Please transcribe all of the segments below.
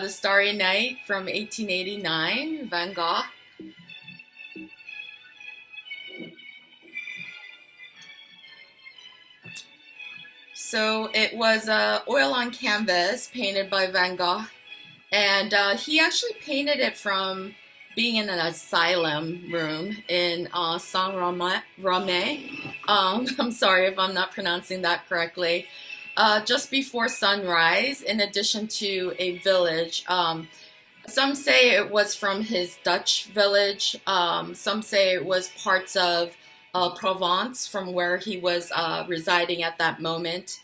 The Starry Night from 1889, Van Gogh. So it was oil on canvas painted by Van Gogh, and he actually painted it from being in an asylum room in Saint Rome. I'm sorry if I'm not pronouncing that correctly. Just before sunrise, in addition to a village. Some say it was from his Dutch village. Some say it was parts of Provence from where he was residing at that moment.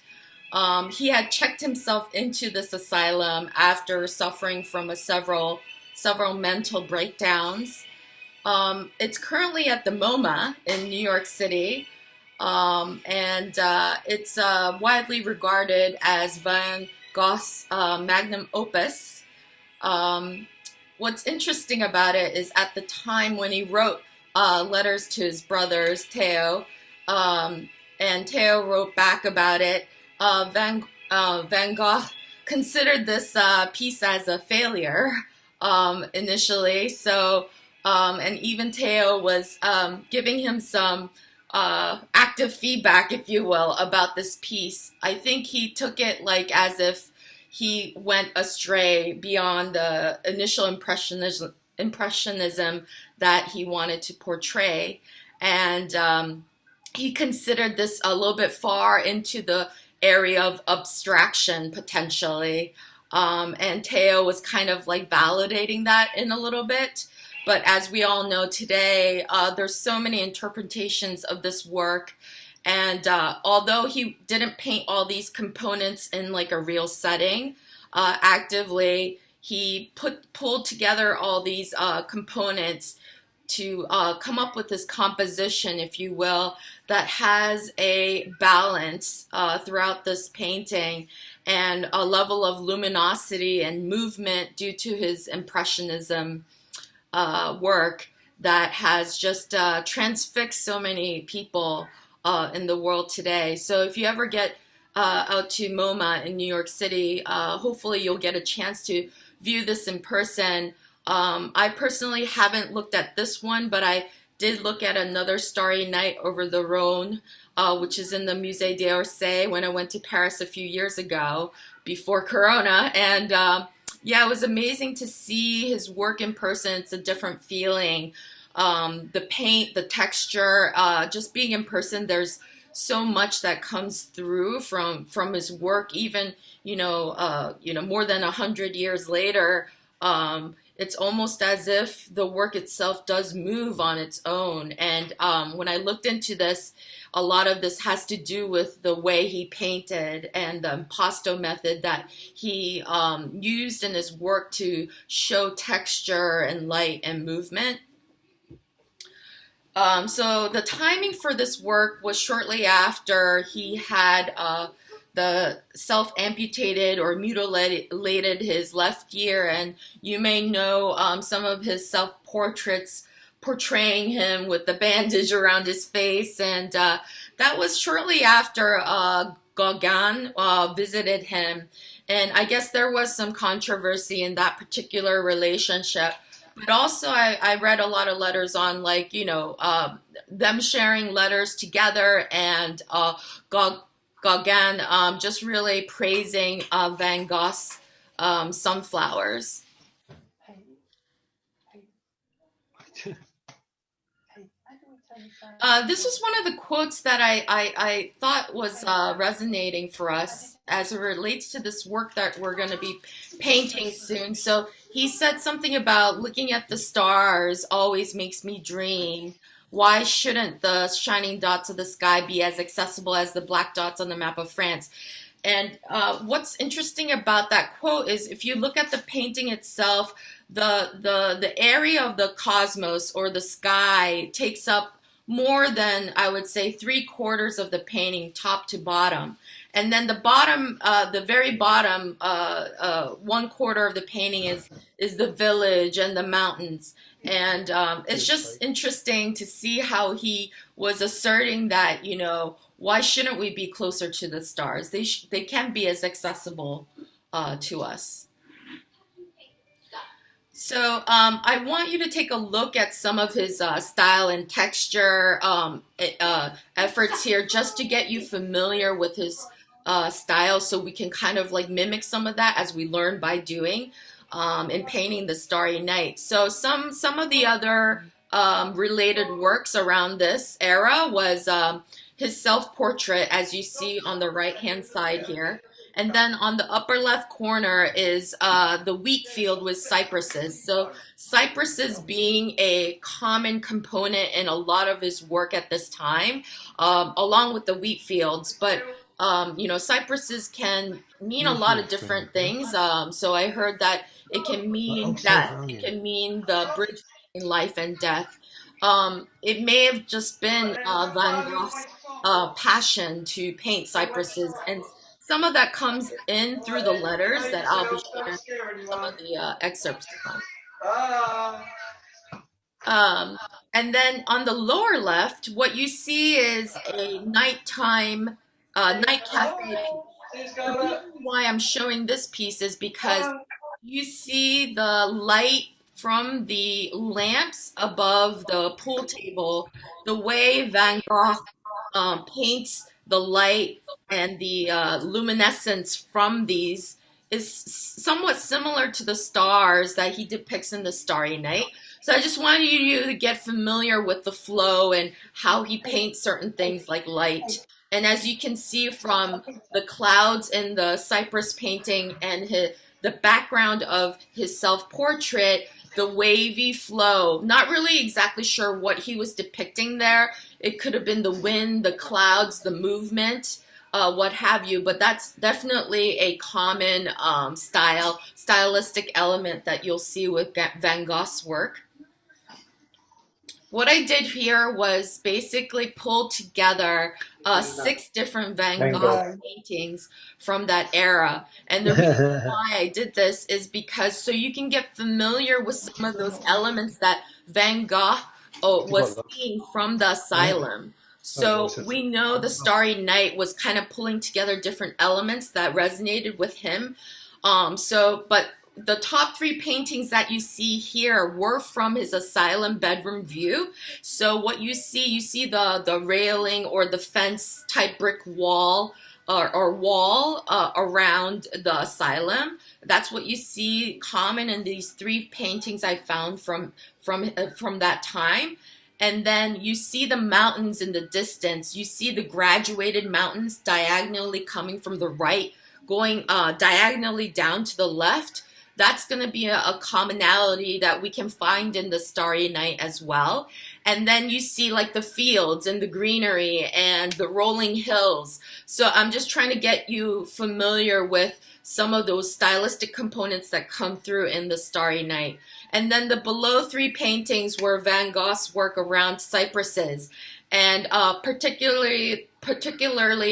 He had checked himself into this asylum after suffering from several mental breakdowns. It's currently at the MoMA in New York City, and it's widely regarded as Van Gogh's magnum opus. What's interesting about it is at the time when he wrote letters to his brothers, Theo, and Theo wrote back about it, Van Gogh considered this piece as a failure initially. So, and even Theo was giving him some active feedback, if you will, about this piece. I think he took it like as if he went astray beyond the initial impressionism that he wanted to portray. And he considered this a little bit far into the area of abstraction potentially. And Theo was kind of like validating that in a little bit. But as we all know today, there's so many interpretations of this work. And although he didn't paint all these components in like a real setting actively, he pulled together all these components to come up with this composition, if you will, that has a balance throughout this painting and a level of luminosity and movement due to his impressionism work that has just transfixed so many people in the world today. So if you ever get out to MoMA in New York City, hopefully you'll get a chance to view this in person. I personally haven't looked at this one, but I did look at another Starry Night over the Rhone, which is in the Musée d'Orsay when I went to Paris a few years ago before Corona. And yeah, it was amazing to see his work in person. It's a different feeling. The paint, the texture, just being in person, there's so much that comes through from his work, even, more than 100 years later. It's almost as if the work itself does move on its own. And when I looked into this, a lot of this has to do with the way he painted and the impasto method that he used in his work to show texture and light and movement. So the timing for this work was shortly after he had the self-amputated or mutilated his left ear, and you may know some of his self-portraits portraying him with the bandage around his face, and that was shortly after Gauguin visited him, and I guess there was some controversy in that particular relationship. But also, I read a lot of letters on, like, them sharing letters together, and Gauguin just really praising Van Gogh's sunflowers. This was one of the quotes that I thought was resonating for us as it relates to this work that we're going to be painting soon. So he said something about looking at the stars always makes me dream. Why shouldn't the shining dots of the sky be as accessible as the black dots on the map of France? And what's interesting about that quote is if you look at the painting itself, the area of the cosmos or the sky takes up more than, I would say, 3/4 of the painting, top to bottom. And then the bottom, the very bottom, 1/4 of the painting is the village and the mountains. And it's just interesting to see how he was asserting that, why shouldn't we be closer to the stars? They can be as accessible to us. I want you to take a look at some of his style and texture efforts here, just to get you familiar with his style, so we can kind of like mimic some of that as we learn by doing in painting the Starry Night. So some of the other related works around this era was his self-portrait, as you see on the right-hand side here. And then on the upper left corner is the wheat field with cypresses. So cypresses being a common component in a lot of his work at this time, along with the wheat fields. But cypresses can mean a lot of different things. So I heard that it can mean the bridge between life and death. It may have just been Van Gogh's passion to paint cypresses, and some of that comes in through the letters that I'll be sharing some of the excerpts from. Um, and then on the lower left, what you see is a nighttime night cafe piece. The reason why I'm showing this piece is because you see the light from the lamps above the pool table, the way Van Gogh paints the light and the luminescence from these is somewhat similar to the stars that he depicts in the Starry Night. So I just wanted you to get familiar with the flow and how he paints certain things like light. And as you can see from the clouds in the cypress painting and the background of his self-portrait, the wavy flow, not really exactly sure what he was depicting there. It could have been the wind, the clouds, the movement, what have you, but that's definitely a common stylistic element that you'll see with Van Gogh's work. What I did here was basically pull together six different Van Gogh paintings from that era. And the reason why I did this is because so you can get familiar with some of those elements that Van Gogh was seeing from the asylum. So we know the Starry Night was kind of pulling together different elements that resonated with him. But the top three paintings that you see here were from his asylum bedroom view. So what you see the railing or the fence type brick wall or wall around the asylum. That's what you see common in these three paintings I found from that time. And then you see the mountains in the distance. You see the graduated mountains diagonally coming from the right, going diagonally down to the left. That's going to be a commonality that we can find in the Starry Night as well. And then you see like the fields and the greenery and the rolling hills. So I'm just trying to get you familiar with some of those stylistic components that come through in the Starry Night. And then the below three paintings were Van Gogh's work around cypresses, and particularly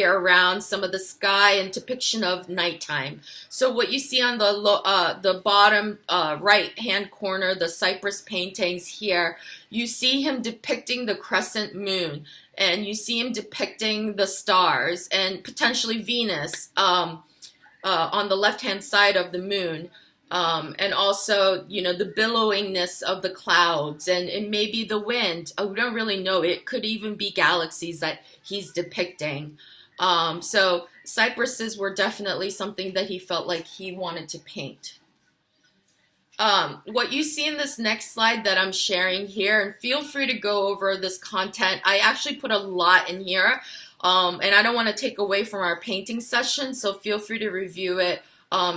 around some of the sky and depiction of nighttime. So what you see on the bottom right-hand corner, the cypress paintings here, you see him depicting the crescent moon, and you see him depicting the stars and potentially Venus on the left-hand side of the moon. And also, the billowingness of the clouds and maybe the wind. We don't really know. It could even be galaxies that he's depicting. So cypresses were definitely something that he felt like he wanted to paint. What you see in this next slide that I'm sharing here, and feel free to go over this content. I actually put a lot in here, and I don't want to take away from our painting session, so feel free to review it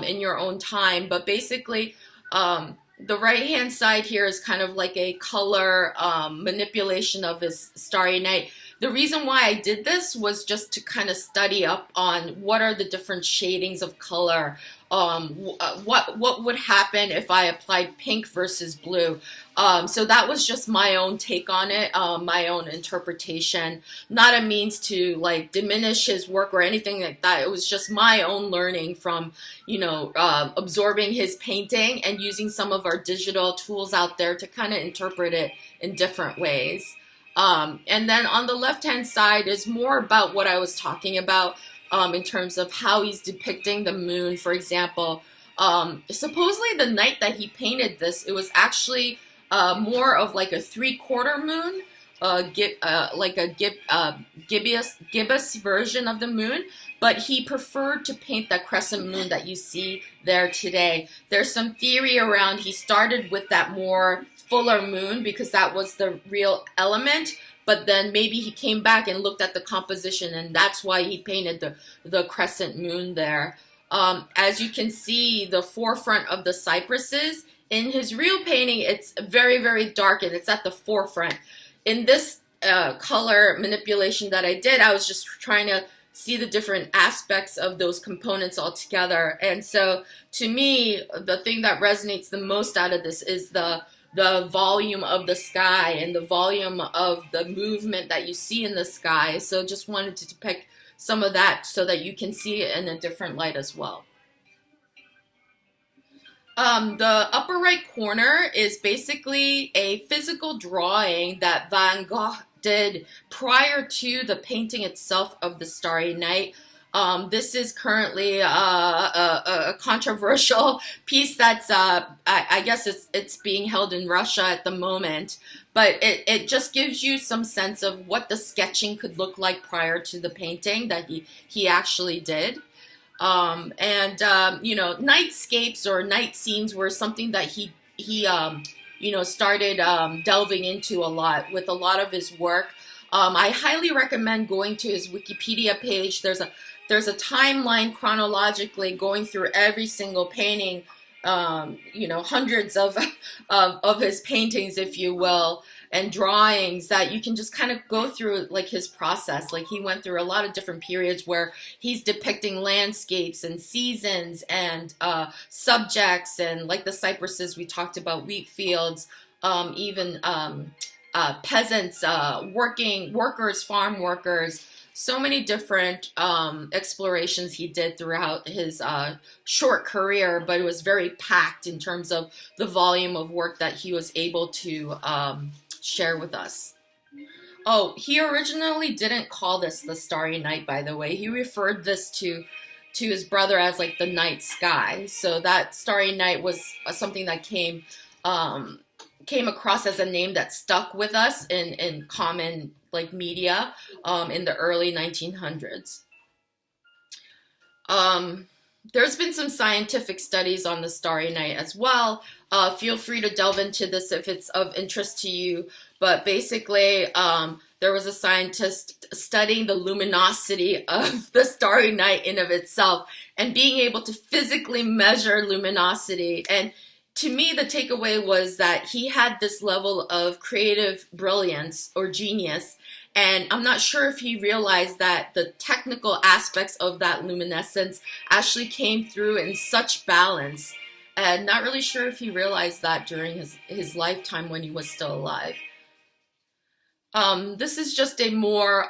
in your own time. But basically, the right-hand side here is kind of like a color manipulation of his Starry Night. The reason why I did this was just to kind of study up on what are the different shadings of color. What would happen if I applied pink versus blue? So that was just my own take on it, my own interpretation. Not a means to like diminish his work or anything like that. It was just my own learning from, absorbing his painting and using some of our digital tools out there to kind of interpret it in different ways. And then on the left-hand side is more about what I was talking about in terms of how he's depicting the moon, for example. Supposedly the night that he painted this, it was actually more of like a three-quarter moon, like a gibbous version of the moon, but he preferred to paint that crescent moon that you see there today. There's some theory around he started with that more fuller moon because that was the real element, but then maybe he came back and looked at the composition, and that's why he painted the crescent moon there. As you can see, the forefront of the cypresses, in his real painting, it's very, very dark, and it's at the forefront. In this color manipulation that I did, I was just trying to see the different aspects of those components all together. And so, to me, the thing that resonates the most out of this is the volume of the sky and the volume of the movement that you see in the sky. So just wanted to depict some of that so that you can see it in a different light as well. The upper right corner is basically a physical drawing that Van Gogh did prior to the painting itself of the Starry Night. This is currently a controversial piece that's, I guess it's being held in Russia at the moment, but it just gives you some sense of what the sketching could look like prior to the painting that he actually did. You know, nightscapes or night scenes were something that he you know, started delving into a lot with a lot of his work. I highly recommend going to his Wikipedia page. There's a timeline chronologically going through every single painting, you know, hundreds of his paintings, if you will, and drawings that you can just kind of go through like his process. Like he went through a lot of different periods where he's depicting landscapes and seasons and subjects and like the cypresses we talked about, wheat fields, even peasants, workers, farm workers. So many different explorations he did throughout his short career, but it was very packed in terms of the volume of work that he was able to share with us. Oh, he originally didn't call this the Starry Night, by the way. He referred this to his brother as like the night sky. So that Starry Night was something that came across as a name that stuck with us in common like media in the early 1900s. There's been some scientific studies on the Starry Night as well. Feel free to delve into this if it's of interest to you. But basically, there was a scientist studying the luminosity of the Starry Night in of itself and being able to physically measure luminosity. And to me, the takeaway was that he had this level of creative brilliance or genius. And I'm not sure if he realized that the technical aspects of that luminescence actually came through in such balance. And not really sure if he realized that during his lifetime when he was still alive. This is just a more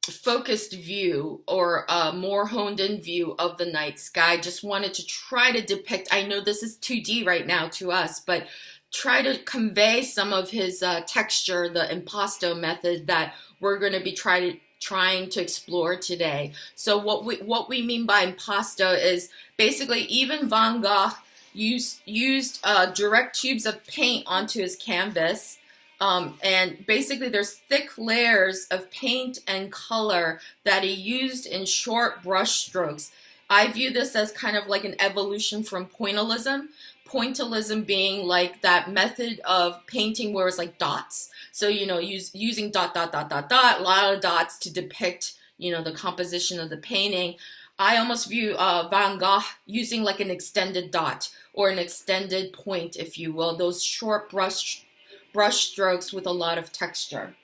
focused view or a more honed in view of the night sky. Just wanted to try to depict, I know this is 2D right now to us, but try to convey some of his texture, the impasto method that we're going to be trying to explore today. So what we mean by impasto is basically even Van Gogh used direct tubes of paint onto his canvas. And basically there's thick layers of paint and color that he used in short brush strokes. I view this as kind of like an evolution from pointillism. Pointillism being like that method of painting where it's like dots. So, you know, using dot, dot, dot, dot, dot, a lot of dots to depict, you know, the composition of the painting. I almost view Van Gogh using like an extended dot or an extended point, if you will, those short brush strokes with a lot of texture.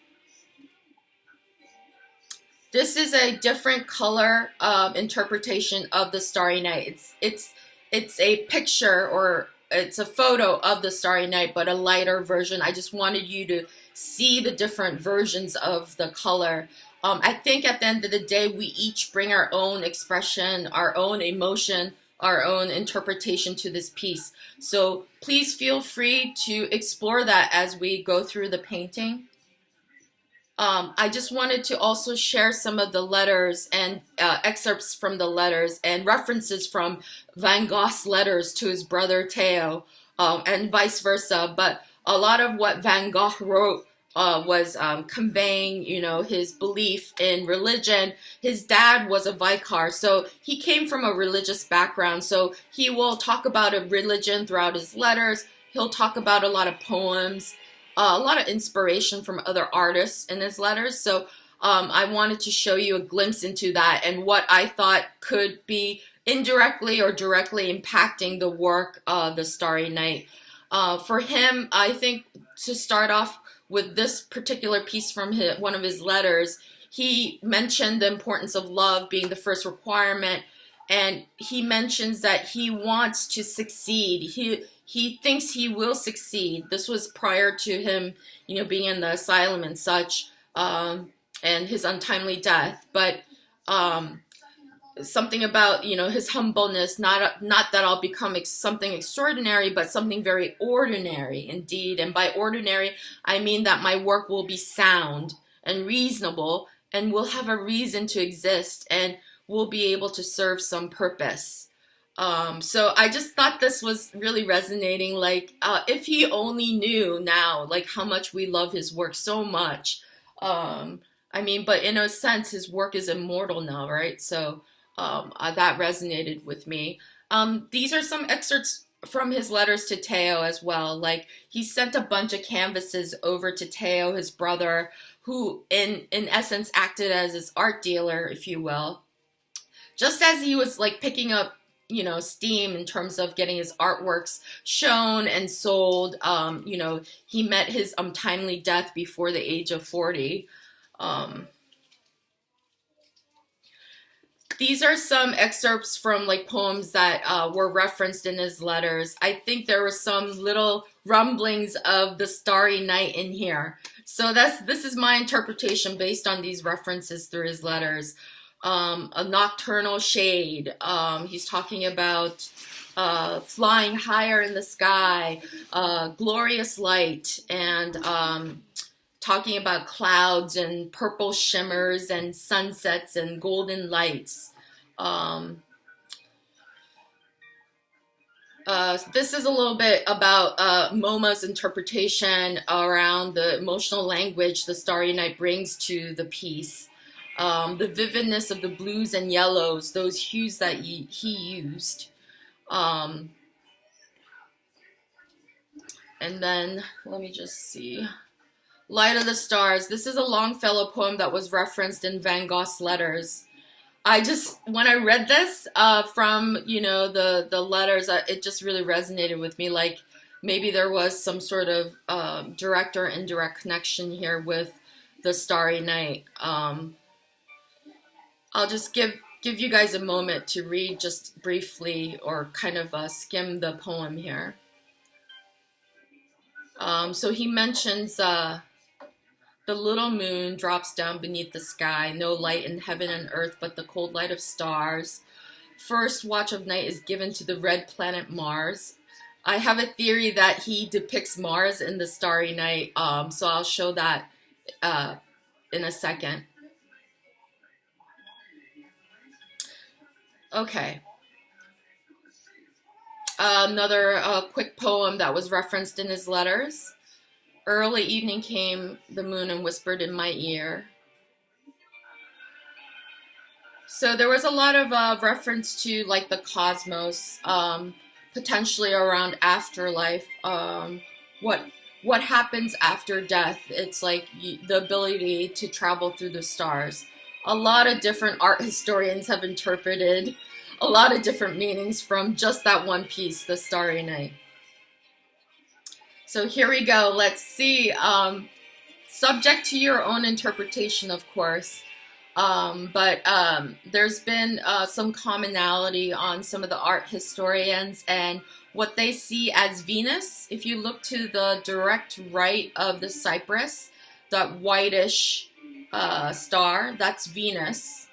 This is a different color interpretation of the Starry Night. It's a picture or it's a photo of the Starry Night, but a lighter version. I just wanted you to see the different versions of the color. I think at the end of the day, we each bring our own expression, our own emotion, our own interpretation to this piece. So please feel free to explore that as we go through the painting. I just wanted to also share some of the letters and excerpts from the letters and references from Van Gogh's letters to his brother Theo, and vice versa. But a lot of what Van Gogh wrote was conveying, his belief in religion. His dad was a vicar, so he came from a religious background. So he will talk about a religion throughout his letters. He'll talk about a lot of poems, a lot of inspiration from other artists in his letters. So I wanted to show you a glimpse into that and what I thought could be indirectly or directly impacting the work of The Starry Night. For him, I think to start off with this particular piece from one of his letters, he mentioned the importance of love being the first requirement, and he mentions that he wants to succeed. He thinks he will succeed. This was prior to him, being in the asylum and such, and his untimely death. But something about his humbleness, not that I'll become something extraordinary, but something very ordinary indeed. And by ordinary, I mean that my work will be sound and reasonable, and will have a reason to exist, and will be able to serve some purpose. So I just thought this was really resonating. Like, if he only knew now, like, how much we love his work so much. But in a sense, his work is immortal now, right? So that resonated with me. These are some excerpts from his letters to Theo as well. Like, he sent a bunch of canvases over to Theo, his brother, who in essence acted as his art dealer, if you will. Just as he was like picking up steam in terms of getting his artworks shown and sold. He met his untimely death before the age of 40. These are some excerpts from like poems that were referenced in his letters. I think there were some little rumblings of the Starry Night in here. So this is my interpretation based on these references through his letters. A nocturnal shade. He's talking about flying higher in the sky, glorious light, and talking about clouds and purple shimmers and sunsets and golden lights. This is a little bit about MoMA's interpretation around the emotional language the Starry Night brings to the piece. The vividness of the blues and yellows, those hues that he used. And then, let me just see. Light of the Stars. This is a Longfellow poem that was referenced in Van Gogh's letters. When I read this from, the letters, it just really resonated with me. Like, maybe there was some sort of direct or indirect connection here with the Starry Night. I'll just give you guys a moment to read just briefly or kind of skim the poem here. So he mentions the little moon drops down beneath the sky, no light in heaven and earth but the cold light of stars. First watch of night is given to the red planet Mars. I have a theory that he depicts Mars in the Starry Night, so I'll show that in a second. Okay. Another quick poem that was referenced in his letters. Early evening came the moon and whispered in my ear. So there was a lot of reference to like the cosmos, potentially around afterlife, what happens after death. It's like the ability to travel through the stars. A lot of different art historians have interpreted a lot of different meanings from just that one piece, The Starry Night. So here we go. Let's see. Subject to your own interpretation, of course. But there's been some commonality on some of the art historians and what they see as Venus. If you look to the direct right of the cypress, that whitish star, that's Venus,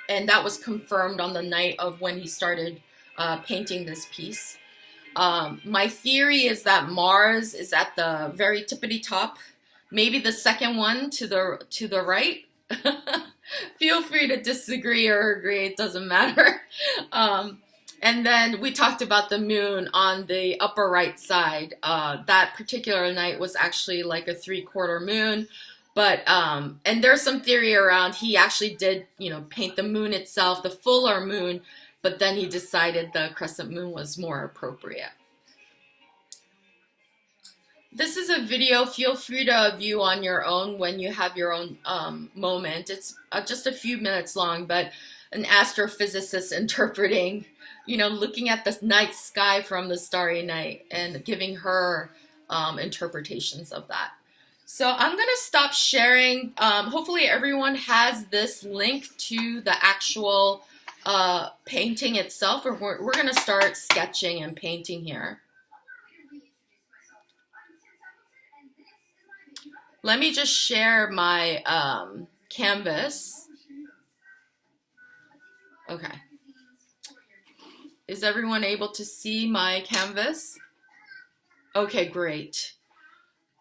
and that was confirmed on the night of when he started painting this piece. My theory is that Mars is at the very tippity top, maybe the second one to the right. Feel free to disagree or agree, it doesn't matter. And then we talked about the moon on the upper right side. That particular night was actually like a 3/4 moon. But and there's some theory around he actually did, paint the moon itself, the fuller moon, but then he decided the crescent moon was more appropriate. This is a video. Feel free to view on your own when you have your own moment. It's just a few minutes long, but an astrophysicist interpreting, looking at the night sky from the Starry Night and giving her interpretations of that. So I'm going to stop sharing. Hopefully everyone has this link to the actual painting itself, or we're going to start sketching and painting here. Let me just share my canvas. Okay. Is everyone able to see my canvas? Okay, great.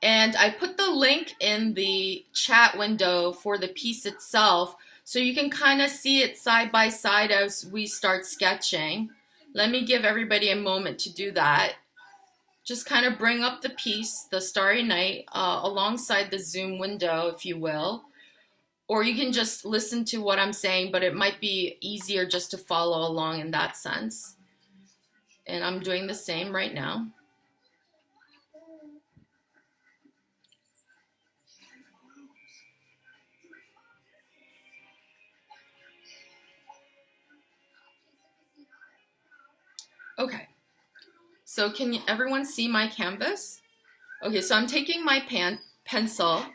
And I put the link in the chat window for the piece itself, so you can kind of see it side by side as we start sketching. Let me give everybody a moment to do that. Just kind of bring up the piece, the Starry Night, alongside the Zoom window, if you will. Or you can just listen to what I'm saying, but it might be easier just to follow along in that sense. And I'm doing the same right now. Okay, so can everyone see my canvas? Okay, so I'm taking my pencil,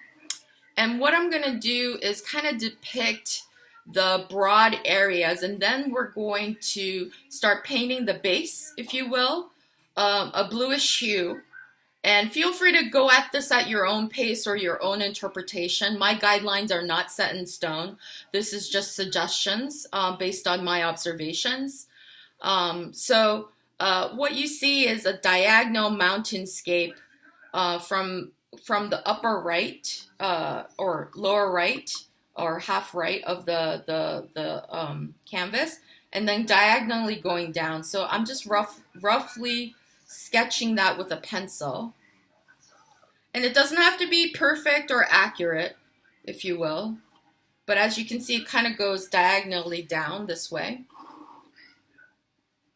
and what I'm going to do is kind of depict the broad areas, and then we're going to start painting the base, if you will, a bluish hue. And feel free to go at this at your own pace or your own interpretation. My guidelines are not set in stone. This is just suggestions based on my observations. So what you see is a diagonal mountainscape from the upper right or lower right or half right of the canvas, and then diagonally going down. So I'm just roughly sketching that with a pencil. And it doesn't have to be perfect or accurate, if you will. But as you can see, it kind of goes diagonally down this way.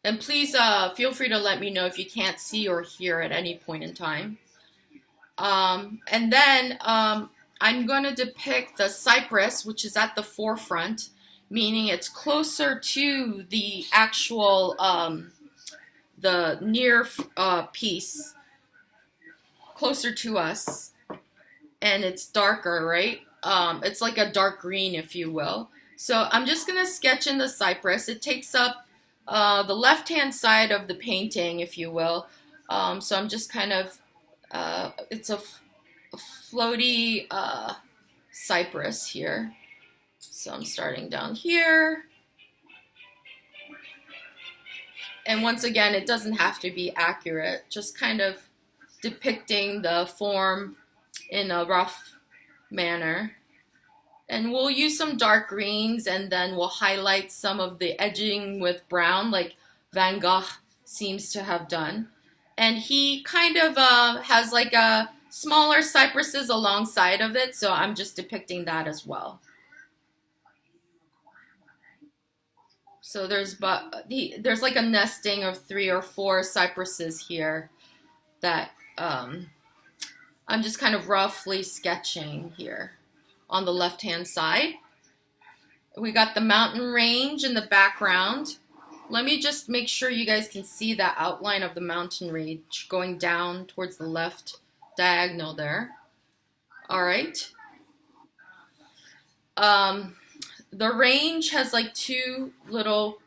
And please feel free to let me know if you can't see or hear at any point in time. And then I'm going to depict the cypress, which is at the forefront, meaning it's closer to the actual, the near piece, closer to us, and it's darker, right? It's like a dark green, if you will. So I'm just going to sketch in the cypress. It takes up the left-hand side of the painting, if you will. So I'm just kind of, it's a floaty cypress here. So I'm starting down here. And once again, it doesn't have to be accurate, just kind of depicting the form in a rough manner. And we'll use some dark greens, and then we'll highlight some of the edging with brown, like Van Gogh seems to have done. And he kind of has like a smaller cypresses alongside of it, so I'm just depicting that as well. So there's like a nesting of 3 or 4 cypresses here that I'm just kind of roughly sketching here on the left-hand side. We got the mountain range in the background. Let me just make sure you guys can see that outline of the mountain range going down towards the left diagonal there. All right. The range has like 2 little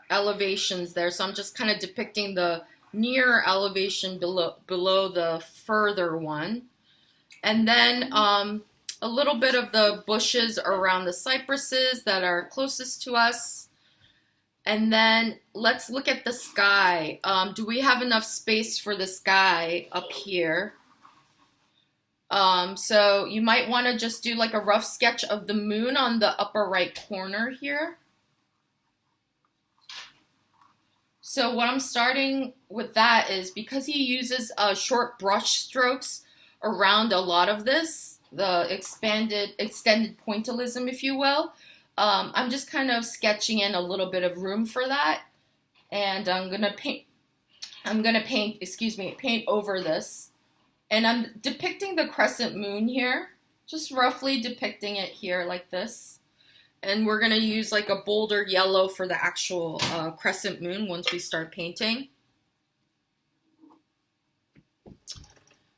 elevations there, so I'm just kind of depicting the near elevation below the further one. And then a little bit of the bushes around the cypresses that are closest to us. And then let's look at the sky. Do we have enough space for the sky up here? So you might want to just do like a rough sketch of the moon on the upper right corner here. So what I'm starting with that is because he uses short brush strokes around a lot of this, the extended pointillism, if you will. I'm just kind of sketching in a little bit of room for that, and I'm gonna paint. Paint over this, and I'm depicting the crescent moon here, just roughly depicting it here like this. And we're gonna use like a bolder yellow for the actual crescent moon once we start painting.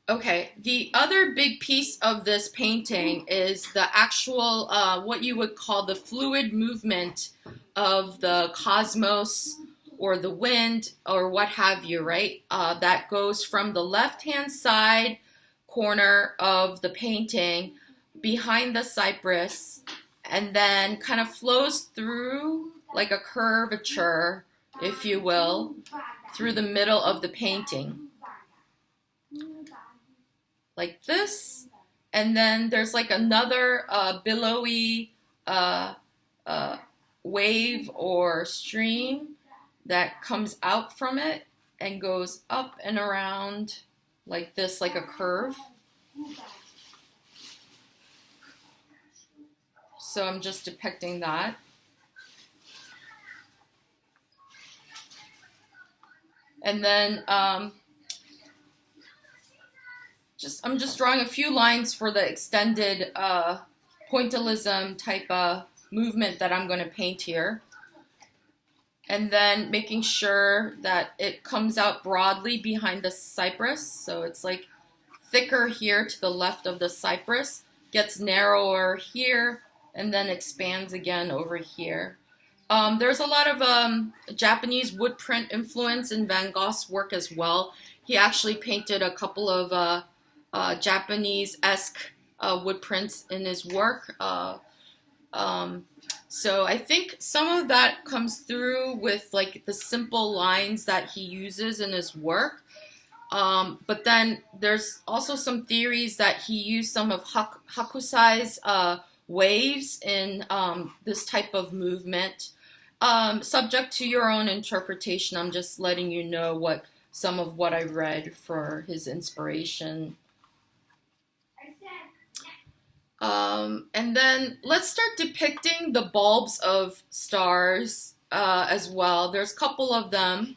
Okay, the other big piece of this painting is the actual, what you would call the fluid movement of the cosmos or the wind or what have you, right? That goes from the left-hand side corner of the painting behind the cypress and then kind of flows through like a curvature, if you will, through the middle of the painting. Like this, and then there's like another billowy wave or stream that comes out from it and goes up and around like this, like a curve. So I'm just depicting that. And then I'm just drawing a few lines for the extended pointillism type of movement that I'm going to paint here. And then making sure that it comes out broadly behind the cypress. So it's like thicker here to the left of the cypress, gets narrower here, and then expands again over here. There's a lot of Japanese wood print influence in Van Gogh's work as well. He actually painted a couple of Japanese-esque wood prints in his work. So I think some of that comes through with like the simple lines that he uses in his work. But then there's also some theories that he used some of Hokusai's waves in this type of movement. Subject to your own interpretation, I'm just letting you know some of what I read for his inspiration. And then let's start depicting the bulbs of stars as well. There's a couple of them.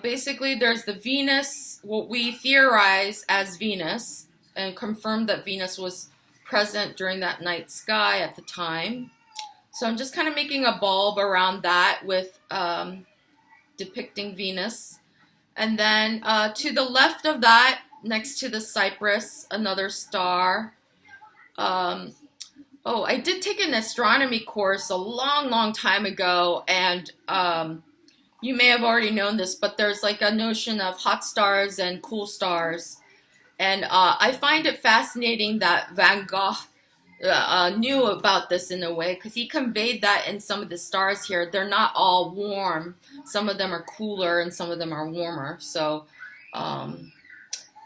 Basically there's the Venus, what we theorize as Venus, and confirm that Venus was present during that night sky at the time. So I'm just kind of making a bulb around that with depicting Venus. And then to the left of that, next to the cypress, another star. I did take an astronomy course a long time ago, and you may have already known this, but there's like a notion of hot stars and cool stars. And I find it fascinating that Van Gogh knew about this in a way, because he conveyed that in some of the stars here. They're not all warm. Some of them are cooler and some of them are warmer. So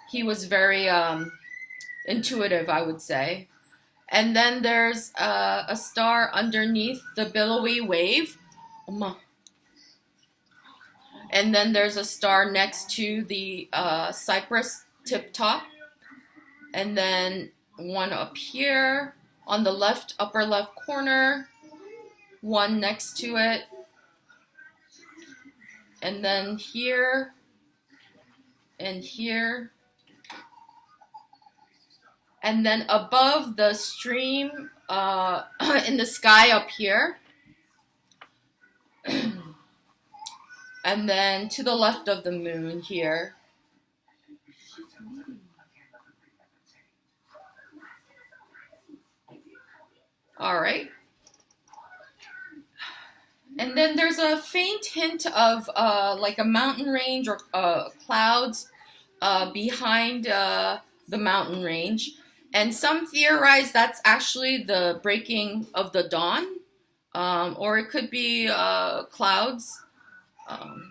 he was very intuitive, I would say. And then there's a star underneath the billowy wave. And then there's a star next to the cypress tip top. And then one up here on the left, upper left corner. One next to it. And then here and here. And then above the stream in the sky up here. And then to the left of the moon here. All right. And then there's a faint hint of like a mountain range or clouds behind the mountain range. And some theorize that's actually the breaking of the dawn, or it could be clouds.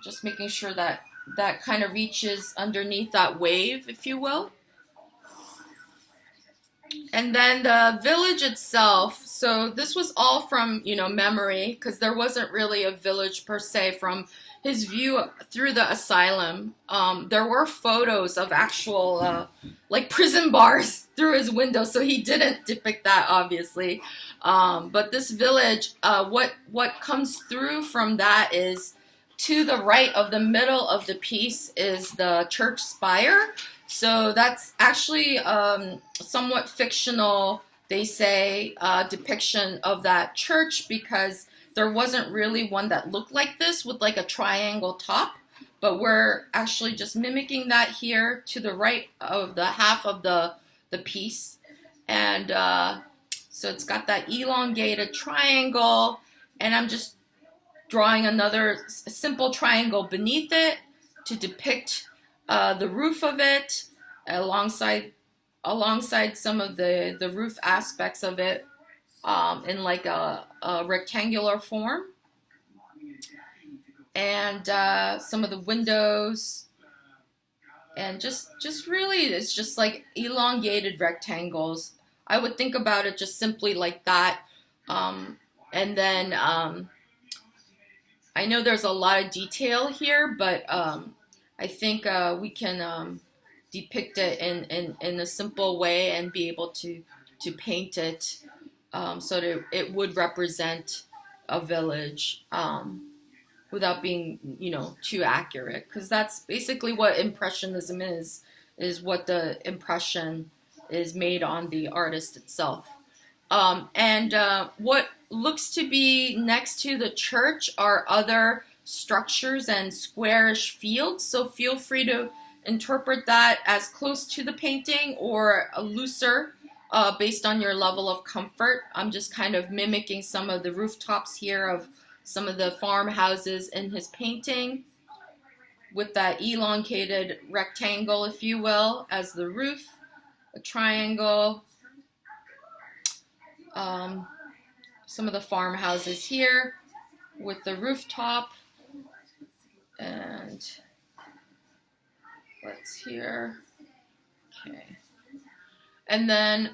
Just making sure that that kind of reaches underneath that wave, if you will. And then the village itself, so this was all from, memory, because there wasn't really a village per se from his view through the asylum. There were photos of actual, like prison bars through his window, so he didn't depict that, obviously. But this village, what comes through from that is to the right of the middle of the piece is the church spire. So that's actually somewhat fictional, they say, depiction of that church, because there wasn't really one that looked like this with like a triangle top. But we're actually just mimicking that here to the right of the half of the piece. And so it's got that elongated triangle, and I'm just drawing another simple triangle beneath it to depict the roof of it, alongside some of the roof aspects of it, in like a rectangular form, and some of the windows, and just really it's just like elongated rectangles. I would think about it just simply like that, and then I know there's a lot of detail here, but I think we can depict it in a simple way and be able to paint it so that it would represent a village without being, too accurate. Because that's basically what Impressionism is what the impression is made on the artist itself. And what looks to be next to the church are other structures and squarish fields. So feel free to interpret that as close to the painting or looser, based on your level of comfort. I'm just kind of mimicking some of the rooftops here of some of the farmhouses in his painting, with that elongated rectangle, if you will, as the roof, a triangle. Some of the farmhouses here with the rooftop, and what's here? Okay. And then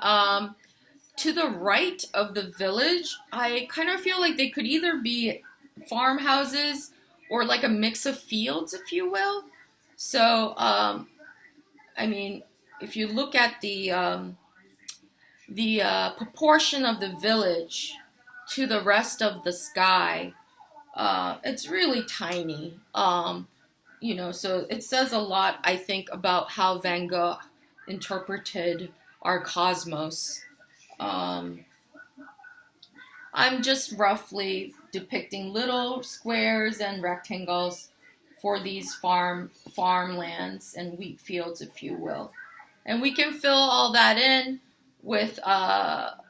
to the right of the village, I kind of feel like they could either be farmhouses or like a mix of fields, if you will. So, I mean, if you look at the proportion of the village to the rest of the sky, it's really tiny. So it says a lot, I think, about how Van Gogh interpreted our cosmos. I'm just roughly depicting little squares and rectangles for these farmlands and wheat fields, if you will. And we can fill all that in with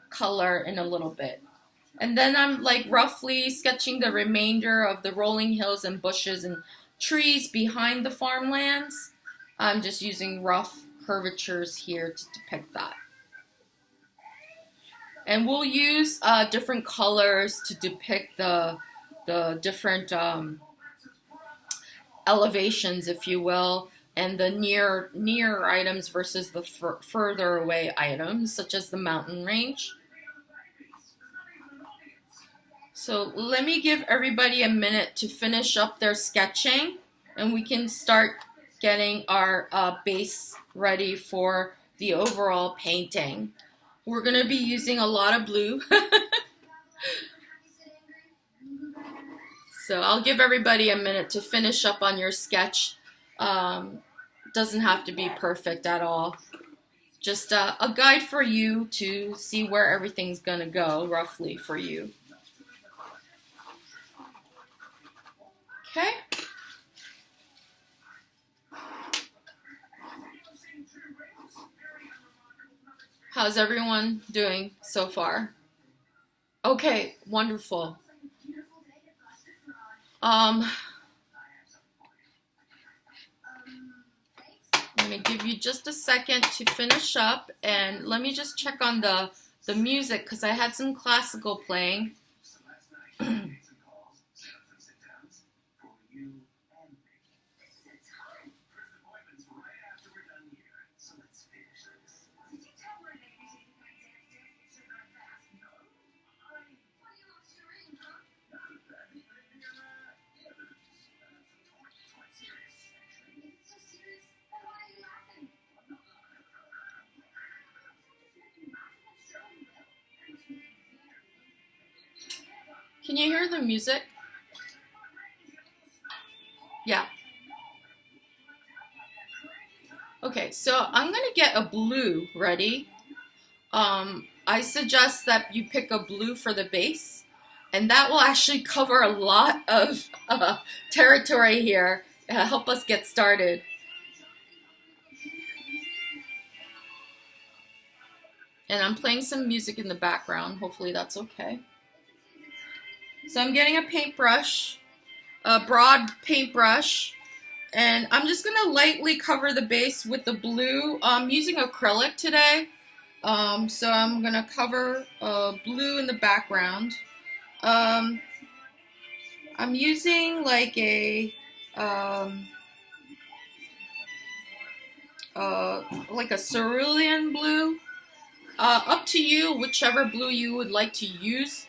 color in a little bit. And then I'm like roughly sketching the remainder of the rolling hills and bushes and trees behind the farmlands. I'm just using rough curvatures here to depict that. And we'll use different colors to depict the different elevations, if you will, and the near items versus the further away items, such as the mountain range. So let me give everybody a minute to finish up their sketching, and we can start getting our base ready for the overall painting. We're going to be using a lot of blue. So I'll give everybody a minute to finish up on your sketch. Doesn't have to be perfect at all. Just a guide for you to see where everything's going to go, roughly, for you. Okay. How's everyone doing so far? Okay, wonderful. I'm going to give you just a second to finish up, and let me just check on the music, because I had some classical playing. Can you hear the music? Yeah. Okay, so I'm gonna get a blue ready. I suggest that you pick a blue for the base, and that will actually cover a lot of territory here. Help us get started. And I'm playing some music in the background. Hopefully that's okay. So I'm getting a paintbrush, a broad paintbrush, and I'm just gonna lightly cover the base with the blue. I'm using acrylic today, so I'm gonna cover blue in the background. Um, I'm using um, like a cerulean blue. Up to you, whichever blue you would like to use.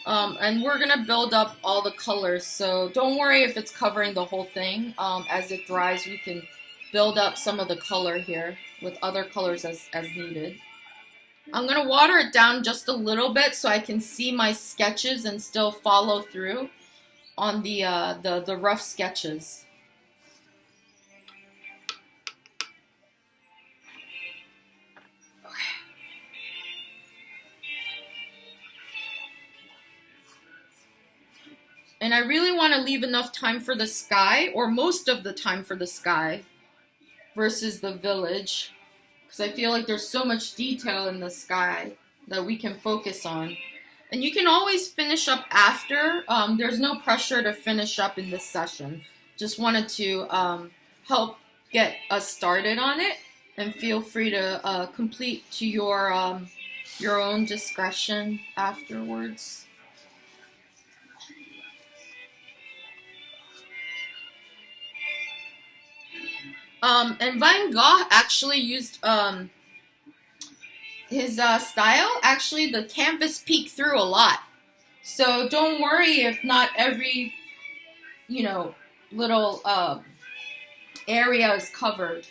And we're gonna build up all the colors, so don't worry if it's covering the whole thing. As it dries, we can build up some of the color here with other colors as needed. I'm gonna water it down just a little bit so I can see my sketches and still follow through on the rough sketches. And I really want to leave enough time for the sky, or most of the time for the sky, versus the village, because I feel like there's so much detail in the sky that we can focus on. And you can always finish up after. There's no pressure to finish up in this session. Just wanted to help get us started on it, and feel free to complete to your own discretion afterwards. And Van Gogh actually used his style. Actually, the canvas peeked through a lot. So don't worry if not every, little area is covered.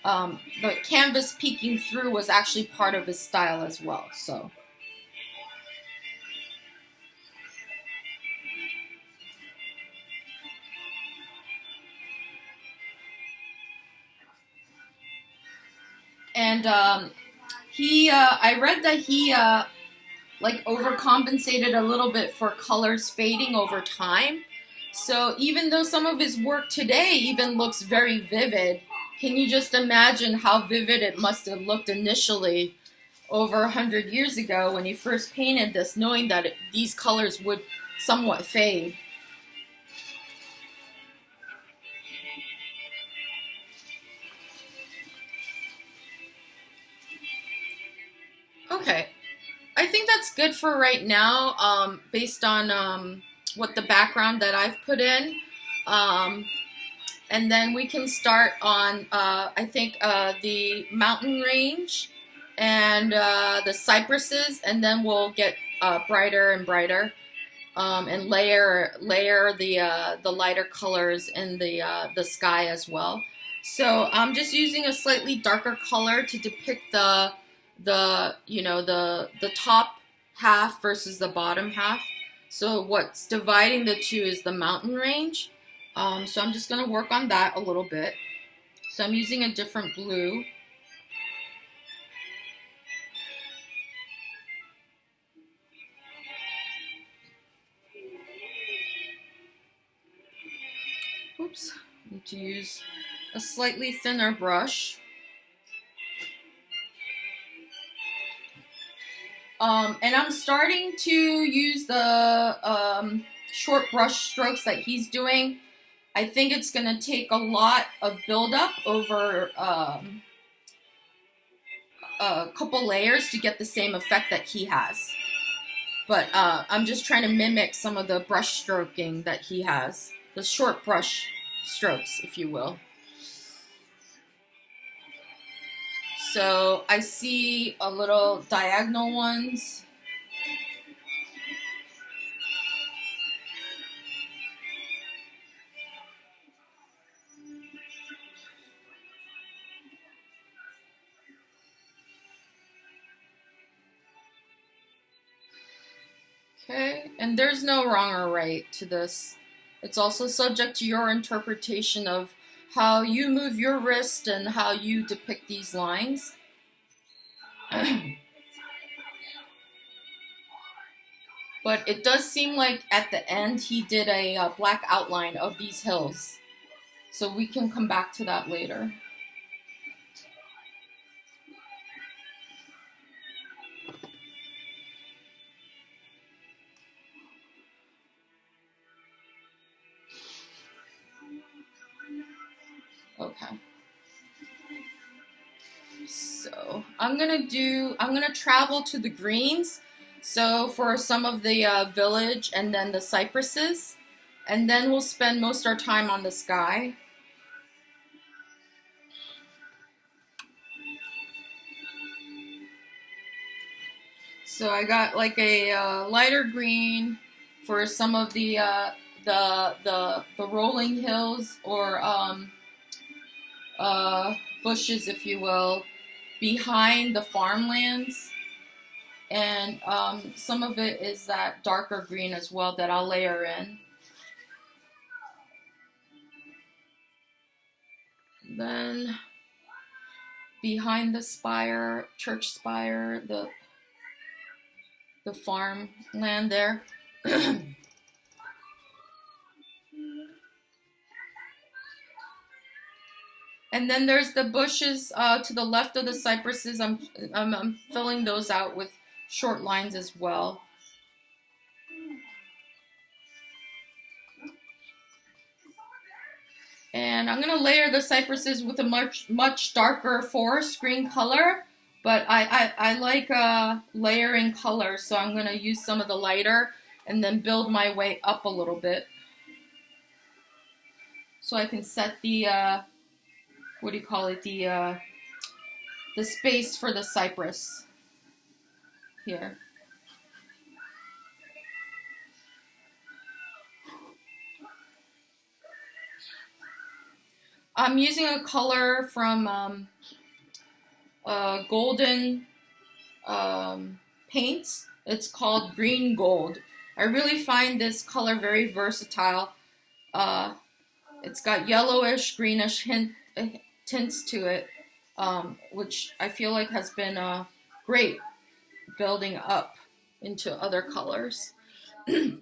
The canvas peeking through was actually part of his style as well. So. And I read that he overcompensated a little bit for colors fading over time. So even though some of his work today even looks very vivid, can you just imagine how vivid it must have looked initially over 100 years ago when he first painted this, knowing that these colors would somewhat fade? Okay, I think that's good for right now, based on what the background that I've put in. And then we can start on, I think, the mountain range and the cypresses, and then we'll get brighter and brighter, and layer the lighter colors in the sky as well. So I'm just using a slightly darker color to depict the top half versus the bottom half. So what's dividing the two is the mountain range. So I'm just going to work on that a little bit. So I'm using a different blue. Oops, I need to use a slightly thinner brush. And I'm starting to use the short brush strokes that he's doing. I think it's going to take a lot of buildup over a couple layers to get the same effect that he has. But I'm just trying to mimic some of the brush stroking that he has. The short brush strokes, if you will. So I see a little diagonal ones. Okay, and there's no wrong or right to this. It's also subject to your interpretation of how you move your wrist and how you depict these lines. But it does seem like at the end he did a black outline of these hills. So we can come back to that later. Okay. So I'm gonna travel to the greens. So for some of the village and then the cypresses. And then we'll spend most of our time on the sky. So I got like a lighter green for some of the rolling hills or bushes, if you will, behind the farmlands, and some of it is that darker green as well that I'll layer in. Then behind the spire, church spire, the farmland there. And then there's the bushes to the left of the cypresses. I'm filling those out with short lines as well. And I'm gonna layer the cypresses with a much darker forest green color, but I like layering color, so I'm gonna use some of the lighter and then build my way up a little bit, so I can set the what do you call it, the space for the cypress here. I'm using a color from golden paints. It's called green gold. I really find this color very versatile. It's got yellowish, greenish tints to it, which I feel like has been great building up into other colors. Okay.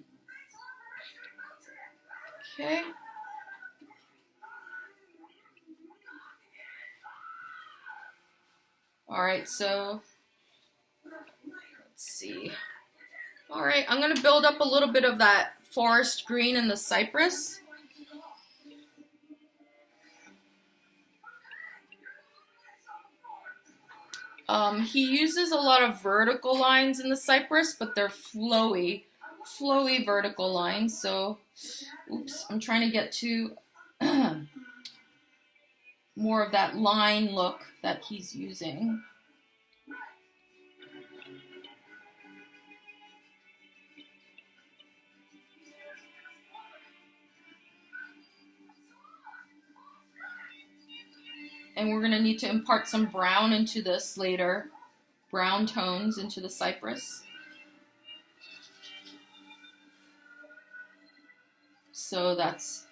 All right, so let's see. All right, I'm gonna build up a little bit of that forest green in the cypress. He uses a lot of vertical lines in the cypress, but they're flowy vertical lines. So, oops, I'm trying to get to more of that line look that he's using. And we're going to need to impart some brown into this later, brown tones into the cypress. So that's,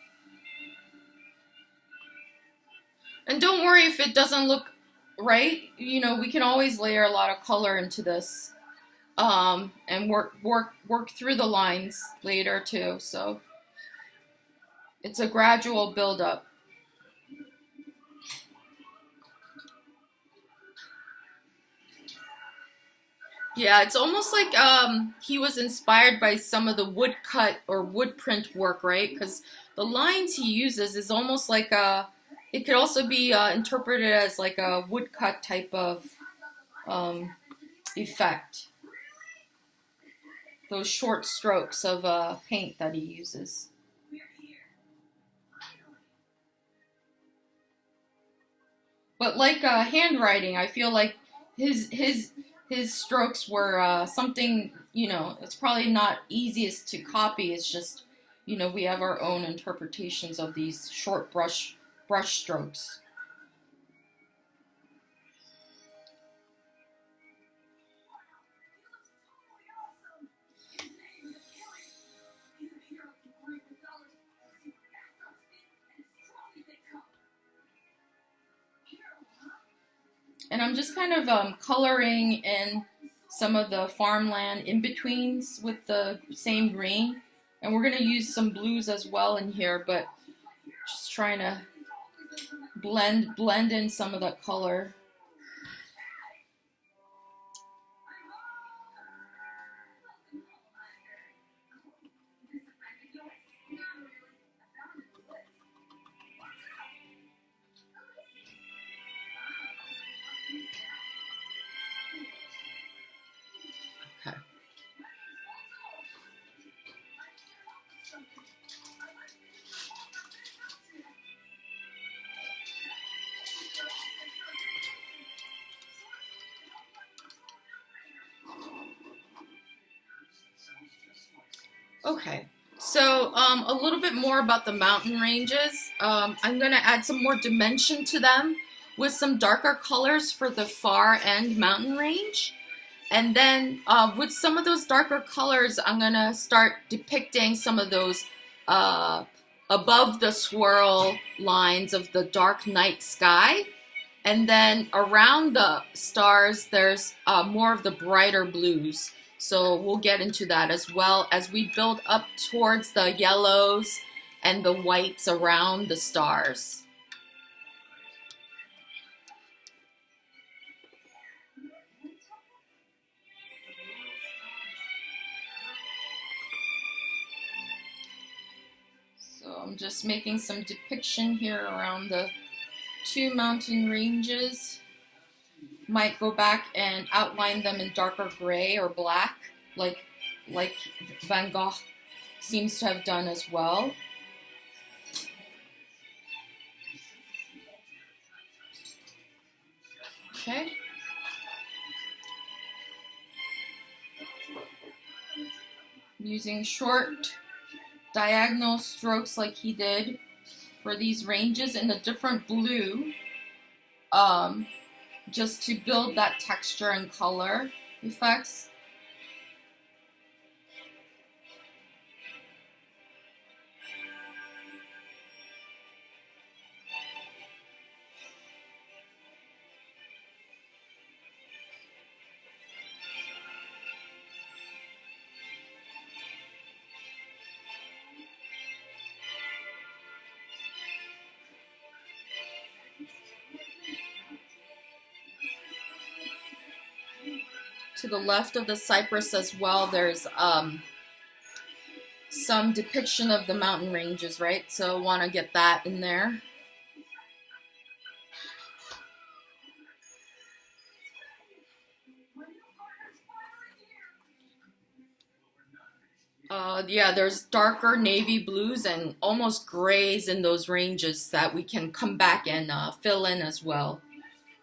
and don't worry if it doesn't look right. You know, we can always layer a lot of color into this, and work through the lines later too. So it's a gradual build-up. Yeah, it's almost like he was inspired by some of the woodcut or wood print work, right? Because the lines he uses is almost like it could also be interpreted as like a woodcut type of effect. Those short strokes of paint that he uses. But like handwriting, I feel like his strokes were something, you know, it's probably not easiest to copy. It's just, you know, we have our own interpretations of these short brush strokes. And I'm just kind of coloring in some of the farmland in-betweens with the same green. And we're going to use some blues as well in here, but just trying to blend in some of that color. Okay. Okay, so a little bit more about the mountain ranges. I'm going to add some more dimension to them with some darker colors for the far end mountain range. And then with some of those darker colors, I'm going to start depicting some of those above the swirl lines of the dark night sky. And then around the stars, there's more of the brighter blues. So we'll get into that as well as we build up towards the yellows and the whites around the stars. So I'm just making some depiction here around the two mountain ranges. Might go back and outline them in darker gray or black, like Van Gogh seems to have done as well. Okay. Using short diagonal strokes like he did for these ranges in a different blue. Just to build that texture and color effects. To the left of the cypress as well, there's some depiction of the mountain ranges, right? So I want to get that in there. Yeah, there's darker navy blues and almost grays in those ranges that we can come back and fill in as well.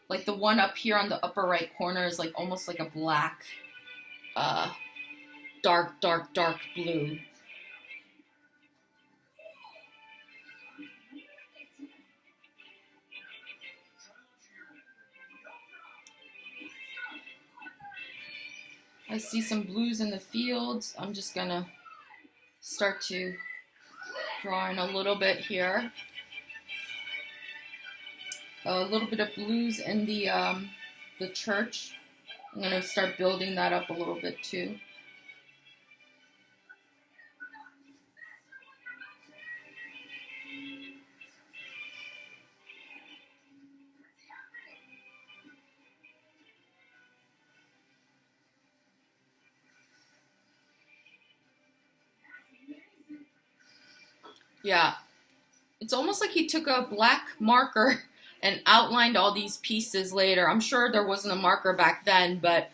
Like the one up here on the upper right corner is like almost like a black, dark blue. I see some blues in the fields. I'm just gonna start to draw in a little bit here. A little bit of blues in the church. I'm gonna start building that up a little bit too. Yeah, it's almost like he took a black marker and outlined all these pieces later. I'm sure there wasn't a marker back then, but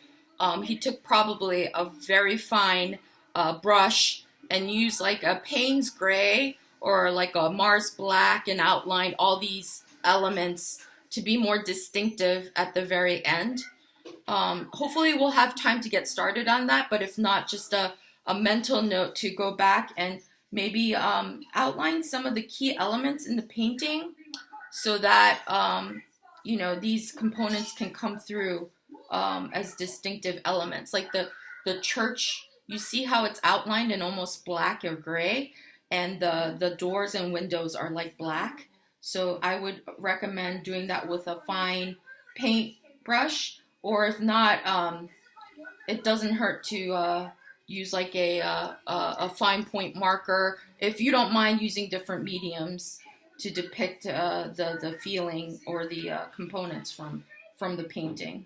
he took probably a very fine brush and used like a Payne's gray or like a Mars black and outlined all these elements to be more distinctive at the very end. Hopefully we'll have time to get started on that, but if not, just a mental note to go back and maybe outline some of the key elements in the painting so that, you know, these components can come through as distinctive elements. Like the church, you see how it's outlined in almost black or gray, and the doors and windows are like black. So I would recommend doing that with a fine paint brush, or if not, it doesn't hurt to use like a fine point marker if you don't mind using different mediums to depict the feeling or the components from the painting.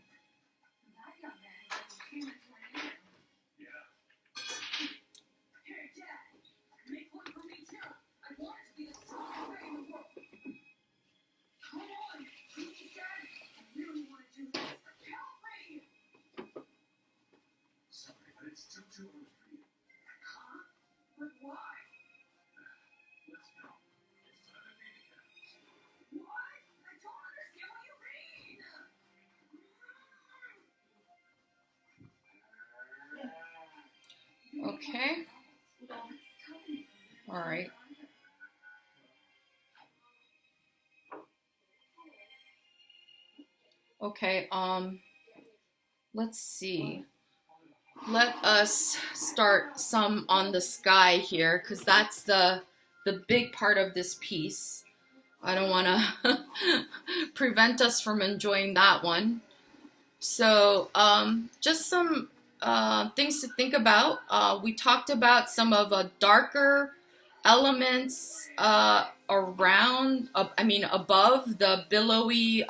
Okay. All right. Okay. Let's see. Let us start some on the sky here, because that's the big part of this piece. I don't want to prevent us from enjoying that one. So, just some things to think about. We talked about some of darker elements around, above the billowy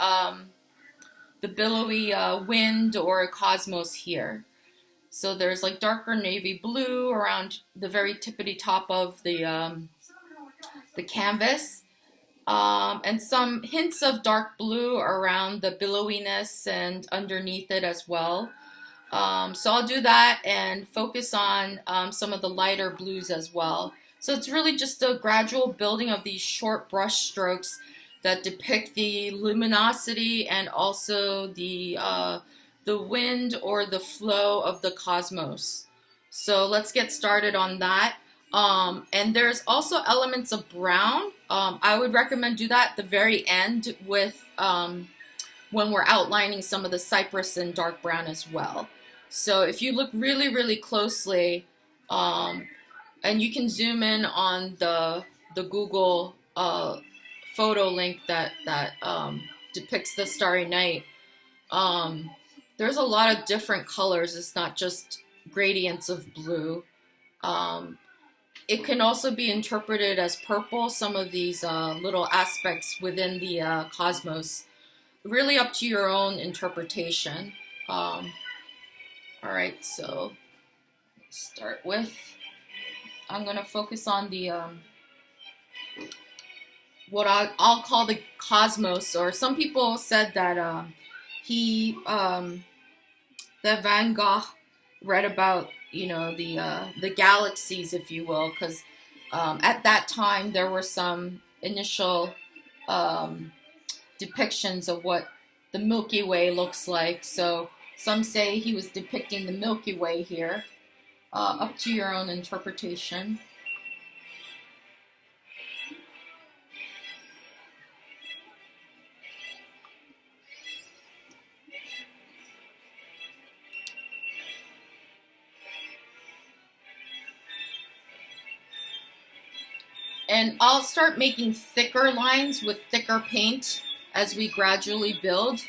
wind or cosmos here. So there's like darker navy blue around the very tippity top of the canvas. And some hints of dark blue around the billowiness and underneath it as well. So I'll do that and focus on some of the lighter blues as well. So it's really just a gradual building of these short brush strokes that depict the luminosity and also the wind or the flow of the cosmos. So let's get started on that. And there's also elements of brown. I would recommend do that at the very end with when we're outlining some of the cypress and dark brown as well. So if you look really, really closely, and you can zoom in on the Google photo link that depicts the Starry Night, there's a lot of different colors. It's not just gradients of blue. It can also be interpreted as purple, some of these little aspects within the cosmos. Really up to your own interpretation. All right, so start with, I'm going to focus on the what I'll call the cosmos, or some people said that that Van Gogh read about, the galaxies, if you will, because at that time there were some initial depictions of what the Milky Way looks like. So some say he was depicting the Milky Way here. Up to your own interpretation. And I'll start making thicker lines with thicker paint as we gradually build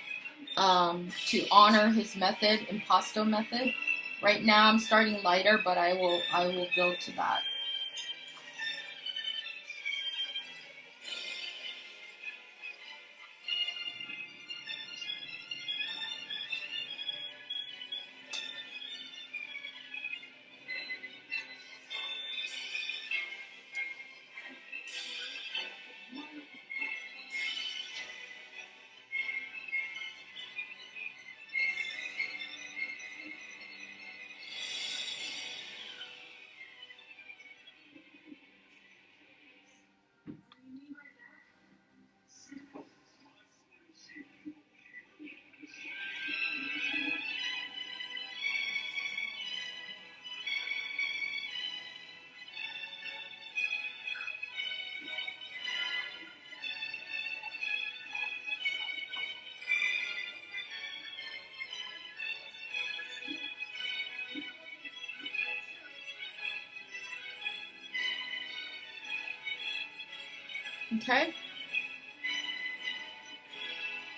to honor his method, impasto method. Right now I'm starting lighter, but I will build to that. Okay.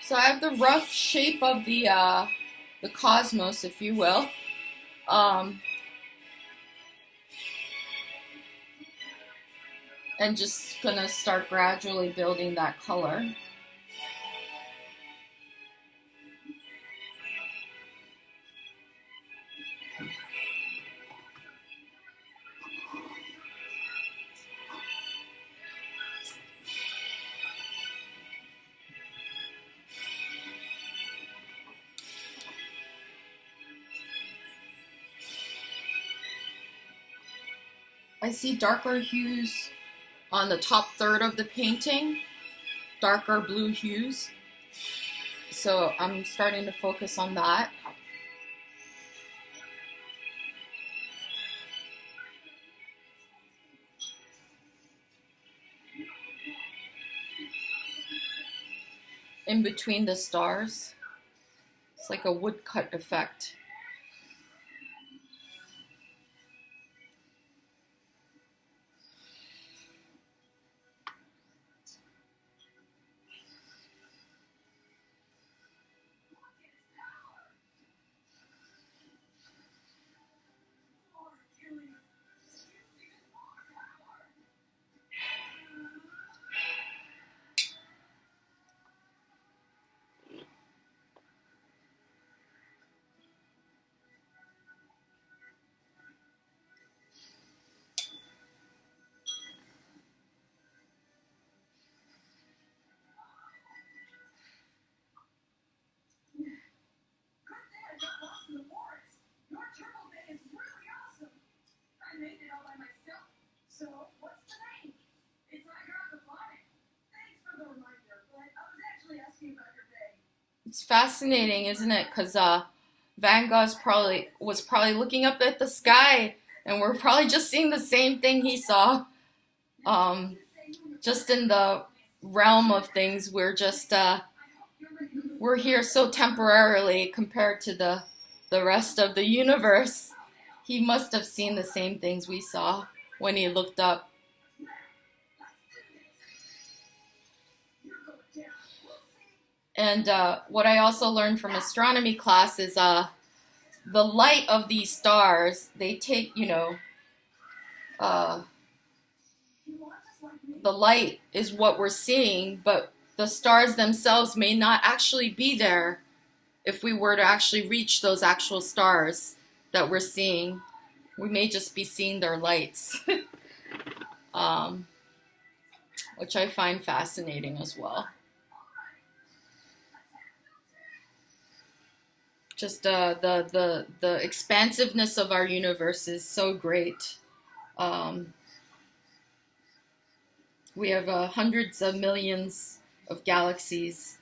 So I have the rough shape of the cosmos, if you will. Um, and just gonna start gradually building that color. I see darker hues on the top third of the painting, darker blue hues. So I'm starting to focus on that. In between the stars. It's like a woodcut effect. It's fascinating, isn't it? Because Van Gogh's was probably looking up at the sky, and we're probably just seeing the same thing he saw. Um, just in the realm of things, we're here so temporarily compared to the rest of the universe. He must have seen the same things we saw when he looked up. And what I also learned from astronomy class is the light of these stars, they take, uh, the light is what we're seeing, but the stars themselves may not actually be there if we were to actually reach those actual stars that we're seeing. We may just be seeing their lights, which I find fascinating as well. Just the expansiveness of our universe is so great. We have hundreds of millions of galaxies,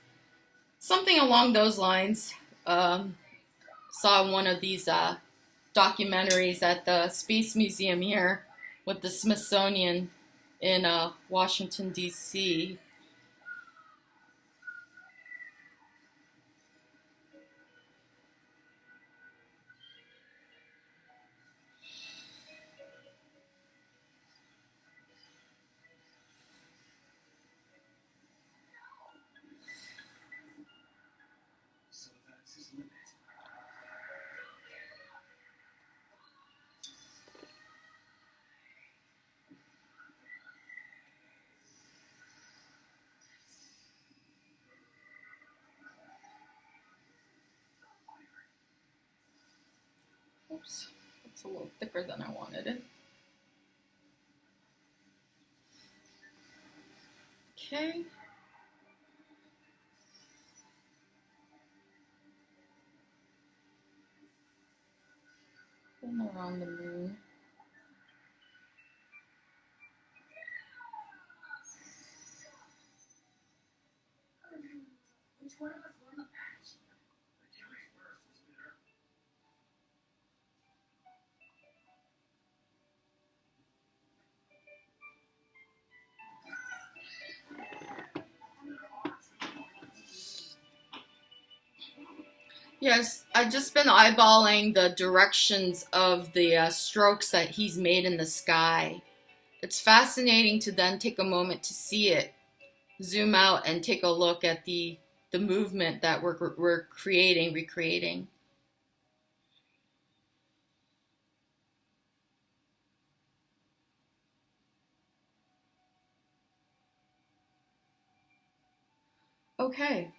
something along those lines. Saw one of these documentaries at the Space Museum here with the Smithsonian in Washington, D.C. Oops, it's a little thicker than I wanted it. Okay. And around the moon. Which one of us won the match? Yes, I've just been eyeballing the directions of the strokes that he's made in the sky. It's fascinating to then take a moment to see it, zoom out and take a look at the the movement that we're creating, recreating. Okay.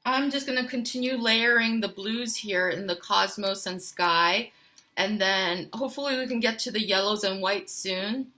I'm just going to continue layering the blues here in the cosmos and sky, and then hopefully we can get to the yellows and whites soon.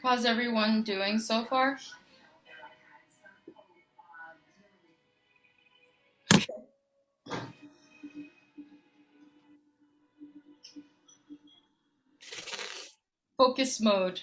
How's everyone doing so far? Focus mode.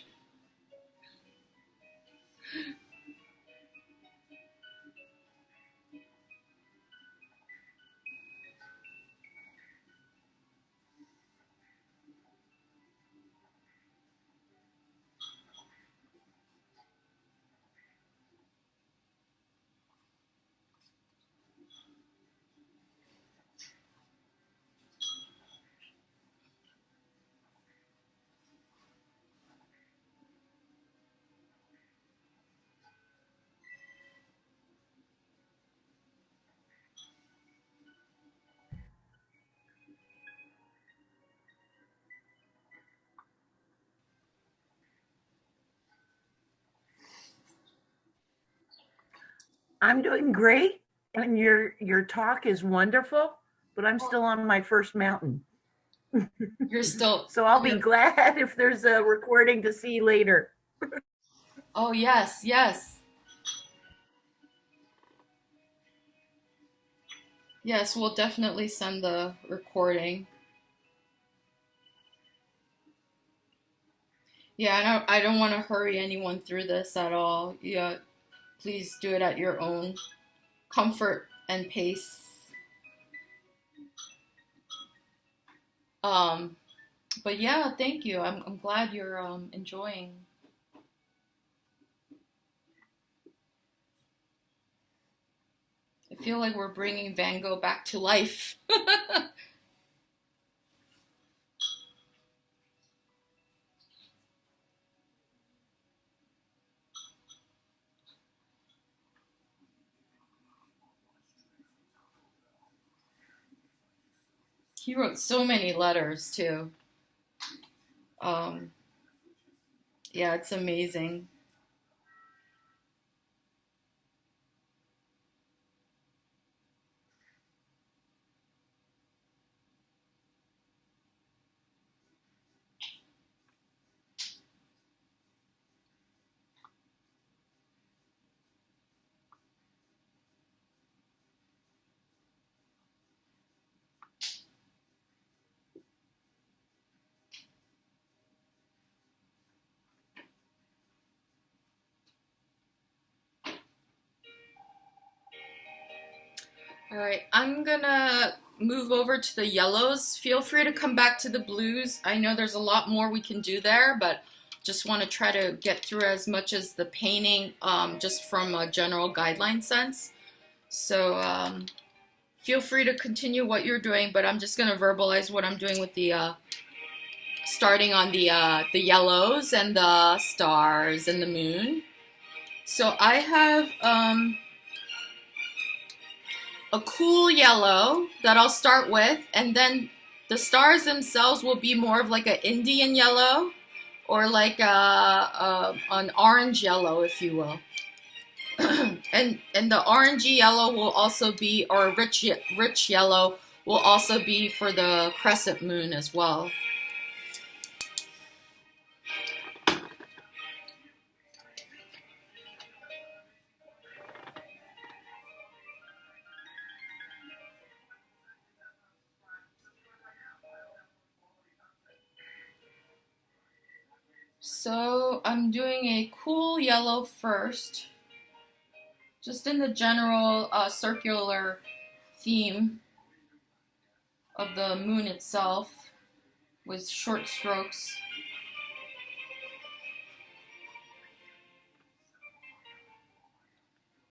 I'm doing great, and your talk is wonderful, but I'm still on my first mountain. You're still. So I'll be glad if there's a recording to see later. Oh, yes, yes. Yes, we'll definitely send the recording. Yeah, I don't want to hurry anyone through this at all. Yeah, please do it at your own comfort and pace. Um, but yeah, thank you. I'm glad you're enjoying. I feel like we're bringing Van Gogh back to life. He wrote so many letters too. Um, yeah, it's amazing. All right, I'm gonna move over to the yellows. Feel free to come back to the blues. I know there's a lot more we can do there, but just want to try to get through as much as the painting, just from a general guideline sense. So feel free to continue what you're doing, but I'm just gonna verbalize what I'm doing with the starting on the yellows and the stars and the moon. So I have a cool yellow that I'll start with, and then the stars themselves will be more of like an Indian yellow or like an orange yellow, if you will. And the orangey yellow will also be, or rich yellow will also be for the crescent moon as well. So I'm doing a cool yellow first, just in the general circular theme of the moon itself with short strokes.